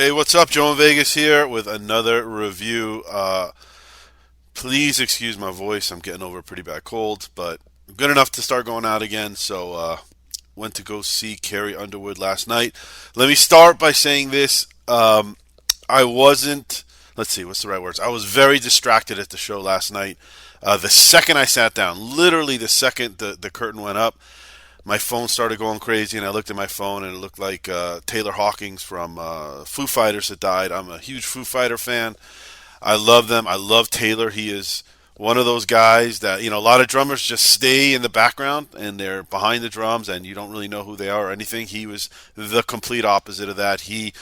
Hey, what's up? Joe in Vegas here with another review. Please excuse my voice. I'm getting over a pretty bad cold, but good enough to start going out again. So, went to go see Carrie Underwood last night. Let me start by saying this. I wasn't, let's see, what's the right words? I was very distracted at the show last night. The second I sat down, literally the second the curtain went up, my phone started going crazy, and I looked at my phone, and it looked like Taylor Hawkins from Foo Fighters had died. I'm a huge Foo Fighter fan. I love them. I love Taylor. He is one of those guys that, a lot of drummers just stay in the background and they're behind the drums and you don't really know who they are or anything. He was the complete opposite of that. He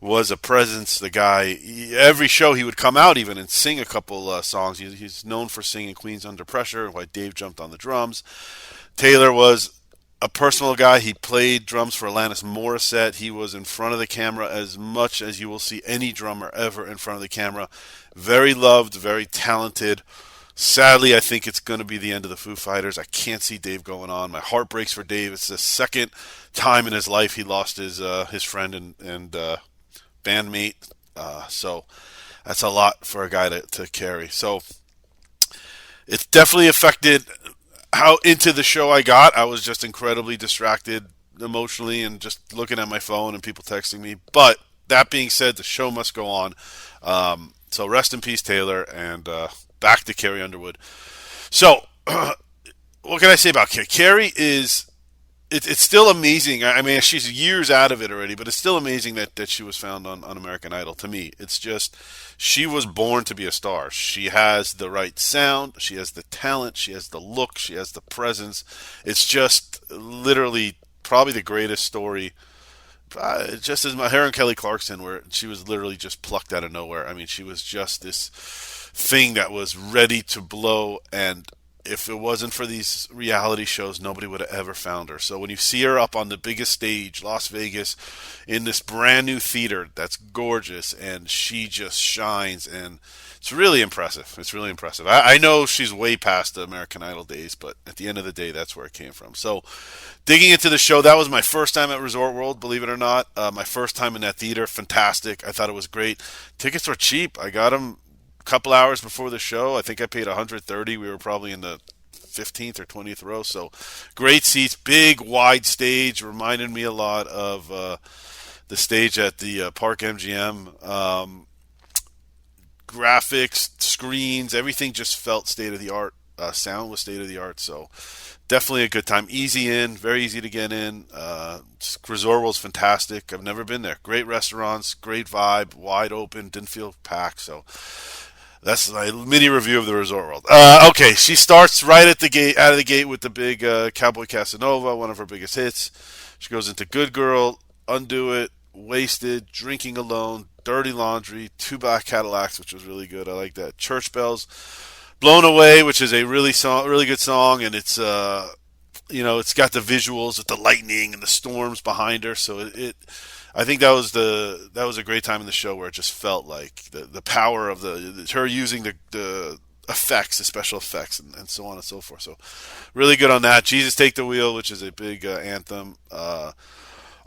was a presence. The guy, every show he would come out even and sing a couple songs. He's known for singing Queens Under Pressure, why Dave jumped on the drums. Taylor was a personal guy. He played drums for Alanis Morissette. He was in front of the camera as much as you will see any drummer ever in front of the camera. Very loved, very talented. Sadly, I think it's going to be the end of the Foo Fighters. I can't see Dave going on. My heart breaks for Dave. It's the second time in his life he lost his friend and bandmate. So that's a lot for a guy to carry. So it's definitely affected how into the show I got. I was just incredibly distracted emotionally and just looking at my phone and people texting me. But that being said, the show must go on. So rest in peace, Taylor, and back to Carrie Underwood. So what can I say about Carrie? Carrie is it's still amazing. I mean, she's years out of it already, but it's still amazing that she was found on American Idol. To me, it's just she was born to be a star. She has the right sound, she has the talent, she has the look, she has the presence. It's just literally probably the greatest story. Just as her and Kelly Clarkson, where she was literally just plucked out of nowhere. I mean, she was just this thing that was ready to blow, and if it wasn't for these reality shows, nobody would have ever found her. So when you see her up on the biggest stage, Las Vegas, in this brand new theater that's gorgeous, and she just shines, and it's really impressive. It's really impressive. I know she's way past the American Idol days, but at the end of the day, that's where it came from. So digging into the show, that was my first time at Resort World, believe it or not. My first time in that theater, fantastic. I thought it was great. Tickets were cheap. I got them couple hours before the show. I think I paid 130. We were probably in the 15th or 20th row. So great seats, big wide stage. Reminded me a lot of the stage at the Park MGM. Graphics, screens, everything just felt state of the art. Sound was state of the art. So definitely a good time. Easy in, very easy to get in. Resort World's fantastic. I've never been there. Great restaurants, great vibe, wide open, didn't feel packed. So that's my mini review of the Resort World. Okay, she starts right at the gate, out of the gate with the big Cowboy Casanova, one of her biggest hits. She goes into Good Girl, Undo It, Wasted, Drinking Alone, Dirty Laundry, Two Black Cadillacs, which was really good. I like that. Church Bells, Blown Away, which is a really good song, and it's it's got the visuals with the lightning and the storms behind her. So I think that was a great time in the show where it just felt like the power of her using the effects, the special effects, and so on and so forth. So really good on that. Jesus Take the Wheel, which is a big anthem.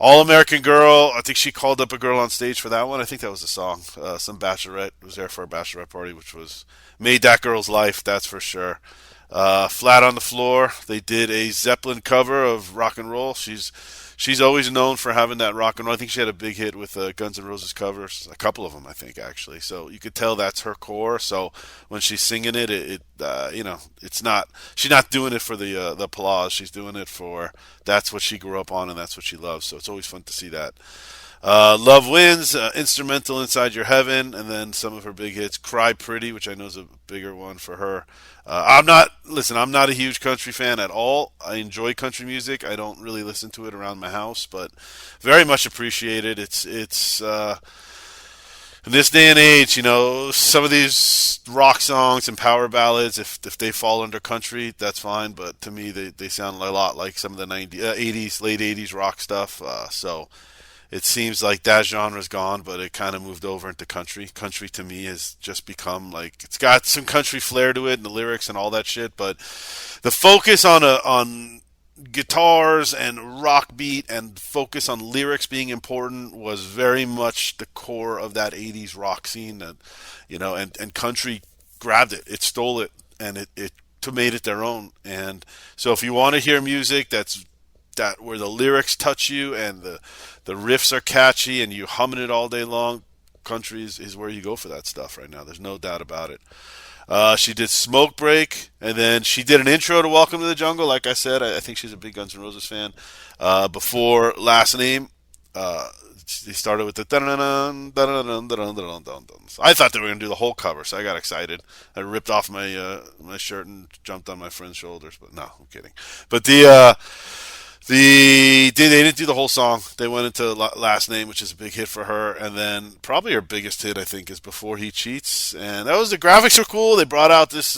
All American Girl, I think she called up a girl on stage for that one. I think that was the song. Some bachelorette was there for a bachelorette party, which was made that girl's life, that's for sure. Flat on the Floor, they did a Zeppelin cover of Rock and Roll. She's always known for having that rock and roll. I think she had a big hit with Guns N' Roses covers, a couple of them, I think, actually. So you could tell that's her core. So when she's singing it's not, she's not doing it for the applause. She's doing it for, that's what she grew up on and that's what she loves. So it's always fun to see that. Love Wins, Instrumental, Inside Your Heaven, and then some of her big hits, Cry Pretty, which I know is a bigger one for her. I'm not a huge country fan at all. I enjoy country music. I don't really listen to it around my house, but very much appreciate it. It's in this day and age, some of these rock songs and power ballads, if they fall under country, that's fine, but to me, they sound a lot like some of the 80s, late 80s rock stuff, so it seems like that genre's gone, but it kind of moved over into country. Country to me has just become like, it's got some country flair to it and the lyrics and all that shit, but the focus on guitars and rock beat and focus on lyrics being important was very much the core of that 80s rock scene. And and country grabbed it, it stole it, and it to made it their own. And so if you want to hear music that where the lyrics touch you and the riffs are catchy and you humming it all day long, country is where you go for that stuff right now. There's no doubt about it. She did Smoke Break, and then she did an intro to Welcome to the Jungle. Like I said, I think she's a big Guns N' Roses fan. Before Last Name, they started with the dun dun dun dun dun dun dun. I thought they were going to do the whole cover, so I got excited. I ripped off my shirt and jumped on my friend's shoulders. But no, I'm kidding. But they didn't do the whole song. They went into Last Name, which is a big hit for her, and then probably her biggest hit, I think, is Before He Cheats. And that was the graphics are cool. They brought out this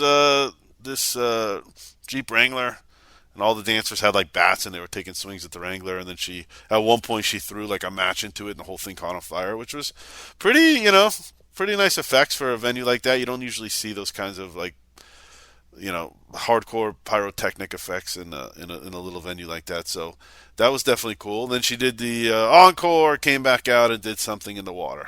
Jeep Wrangler, and all the dancers had like bats, and they were taking swings at the Wrangler. And then at one point, she threw like a match into it, and the whole thing caught on fire, which was pretty nice effects for a venue like that. You don't usually see those kinds of like hardcore pyrotechnic effects in a little venue like that. So that was definitely cool. Then she did the encore, came back out and did Something in the Water.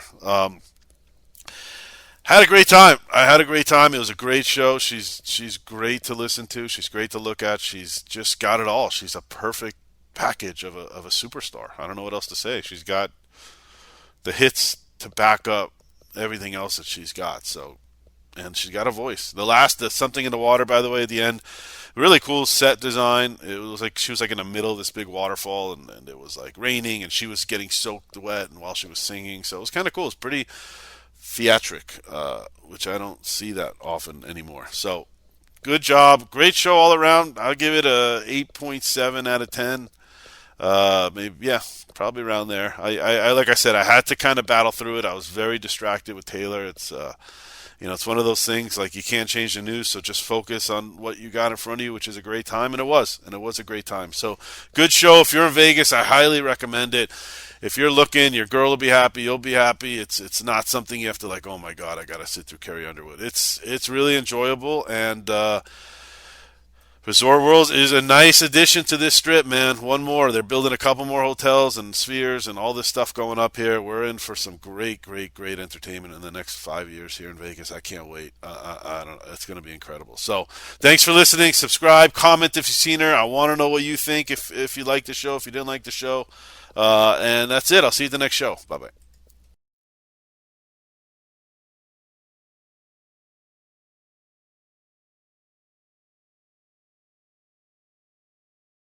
Had a great time. I had a great time. It was a great show. She's great to listen to. She's great to look at. She's just got it all. She's a perfect package of a superstar. I don't know what else to say. She's got the hits to back up everything else that she's got. So, and she's got a voice. The Something in the Water, by the way, at the end, really cool set design. It was like she was like in the middle of this big waterfall, and it was like raining, and she was getting soaked wet, and while she was singing, so it was kind of cool. It's pretty theatric, which I don't see that often anymore. So, good job, great show all around. I'll give it a 8.7 out of 10. Maybe, yeah, probably around there. I like I said, I had to kind of battle through it. I was very distracted with Taylor. It's one of those things like you can't change the news, so just focus on what you got in front of you, which is a great time, and it was a great time. So good show. If you're in Vegas, I highly recommend it. If you're looking, your girl will be happy, you'll be happy. It's not something you have to like, oh my god, I gotta sit through Carrie Underwood. It's really enjoyable, and Resort World is a nice addition to this strip, man. One more. They're building a couple more hotels and spheres and all this stuff going up here. We're in for some great, great, great entertainment in the next 5 years here in Vegas. I can't wait. I don't. It's going to be incredible. So, thanks for listening. Subscribe, comment if you've seen her. I want to know what you think. If you like the show, if you didn't like the show, and that's it. I'll see you at the next show. Bye bye.